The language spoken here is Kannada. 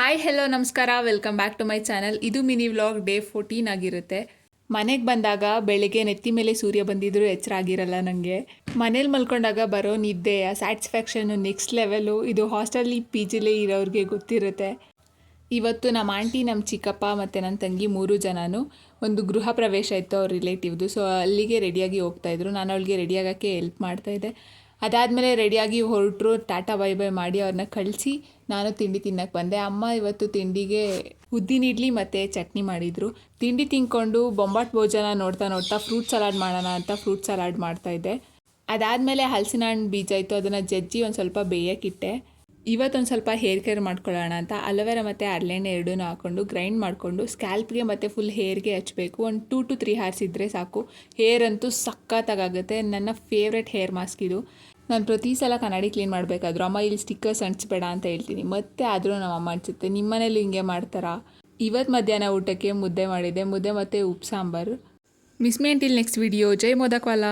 ಹಾಯ್ ಹೆಲೋ ನಮಸ್ಕಾರ, welcome back to my channel. ಇದು ಮಿನಿ ವ್ಲಾಗ್ ಡೇ 14 ಆಗಿರುತ್ತೆ. ಮನೆಗೆ ಬಂದಾಗ ಬೆಳಿಗ್ಗೆ ನೆತ್ತಿ ಮೇಲೆ ಸೂರ್ಯ ಬಂದಿದ್ರು ಎಚ್ಚರ ಆಗಿರಲ್ಲ ನನಗೆ. ಮನೇಲಿ ಮಲ್ಕೊಂಡಾಗ ಬರೋ ನಿದ್ದೆಯ ಸ್ಯಾಟಿಸ್ಫ್ಯಾಕ್ಷನ್ನು ನೆಕ್ಸ್ಟ್ ಲೆವೆಲು. ಇದು ಹಾಸ್ಟೆಲ್ಲಿ ಪಿ ಜಿಲಿ ಇರೋರಿಗೆ ಗೊತ್ತಿರುತ್ತೆ. ಇವತ್ತು ನಮ್ಮ ಆಂಟಿ, ನಮ್ಮ ಚಿಕ್ಕಪ್ಪ ಮತ್ತು ನನ್ನ ತಂಗಿ 3 ಜನನೂ ಒಂದು ಗೃಹ ಪ್ರವೇಶ ಇತ್ತು ಅವ್ರ ರಿಲೇಟಿವ್ದು. ಸೊ ಅಲ್ಲಿಗೆ ರೆಡಿಯಾಗಿ ಹೋಗ್ತಾಯಿದ್ರು. ನಾನು ಅವಳಿಗೆ ರೆಡಿಯಾಗೋಕ್ಕೆ ಹೆಲ್ಪ್ ಮಾಡ್ತಾಯಿದ್ದೆ. ಅದಾದಮೇಲೆ ರೆಡಿಯಾಗಿ ಹೊರಟರು. ಟಾಟಾ ಬೈ ಬೈ ಮಾಡಿ ಅವ್ರನ್ನ ಕಳಿಸಿ ನಾನು ತಿಂಡಿ ತಿನ್ನಕ್ಕೆ ಬಂದೆ. ಅಮ್ಮ ಇವತ್ತು ತಿಂಡಿಗೆ ಉದ್ದಿನ ಇಡ್ಲಿ ಮತ್ತು ಚಟ್ನಿ ಮಾಡಿದರು. ತಿಂಡಿ ತಿಂದ್ಕೊಂಡು ಬೊಂಬಾಟ್ ಭೋಜನ ನೋಡ್ತಾ ನೋಡ್ತಾ ಫ್ರೂಟ್ ಸಲಾಡ್ ಮಾಡೋಣ ಅಂತ ಫ್ರೂಟ್ ಸಲಾಡ್ ಮಾಡ್ತಾಯಿದ್ದೆ. ಅದಾದಮೇಲೆ ಹಲಸಿನ ಹಣ್ಣು ಬೀಜ ಇತ್ತು, ಅದನ್ನು ಜಜ್ಜಿ ಒಂದು ಸ್ವಲ್ಪ ಬೇಯಕ್ಕಿಟ್ಟೆ. ಇವತ್ತೊಂದು ಸ್ವಲ್ಪ ಹೇರ್ ಕೇರ್ ಮಾಡ್ಕೊಳ್ಳೋಣ ಅಂತ ಅಲೋವೆರಾ ಮತ್ತು ಹರಳೆಣ್ಣೆ ಎರಡೂ ಹಾಕ್ಕೊಂಡು ಗ್ರೈಂಡ್ ಮಾಡಿಕೊಂಡು ಸ್ಕ್ಯಾಲ್ಪ್ಗೆ ಮತ್ತು ಫುಲ್ ಹೇರ್ಗೆ ಹಚ್ಚಬೇಕು. ಒಂದು 2 to 3 hours ಇದ್ದರೆ ಸಾಕು. ಹೇರ್ ಅಂತೂ ಸಖತ್ತಾಗುತ್ತೆ. ನನ್ನ ಫೇವ್ರೆಟ್ ಹೇರ್ ಮಾಸ್ಕ್ ಇದು. ನಾನು ಪ್ರತಿ ಸಲ ಕನ್ನಡಿ ಕ್ಲೀನ್ ಮಾಡಬೇಕಾದ್ರು ಅಮ್ಮ ಇಲ್ಲಿ ಸ್ಟಿಕ್ಕರ್ಸ್ ಅಂಟಿಸ್ಬೇಡ ಅಂತ ಹೇಳ್ತೀನಿ, ಮತ್ತೆ ಆದರೂ ನಮ್ಮ ಅಮ್ಮ ಅನಿಸುತ್ತೆ ನಿಮ್ಮ ಮನೇಲಿ ಹಿಂಗೆ ಮಾಡ್ತಾರಾ. ಇವತ್ತು ಮಧ್ಯಾಹ್ನ ಊಟಕ್ಕೆ ಮುದ್ದೆ ಮಾಡಿದ್ದೆ, ಮುದ್ದೆ ಮತ್ತು ಉಪ್ಪು ಸಾಂಬಾರು. ಮಿಸ್ ಮಿ ಅಂಟಿಲ್ ನೆಕ್ಸ್ಟ್ ವಿಡಿಯೋ. ಜೈ ಮೋದಕ್ವಾಲ.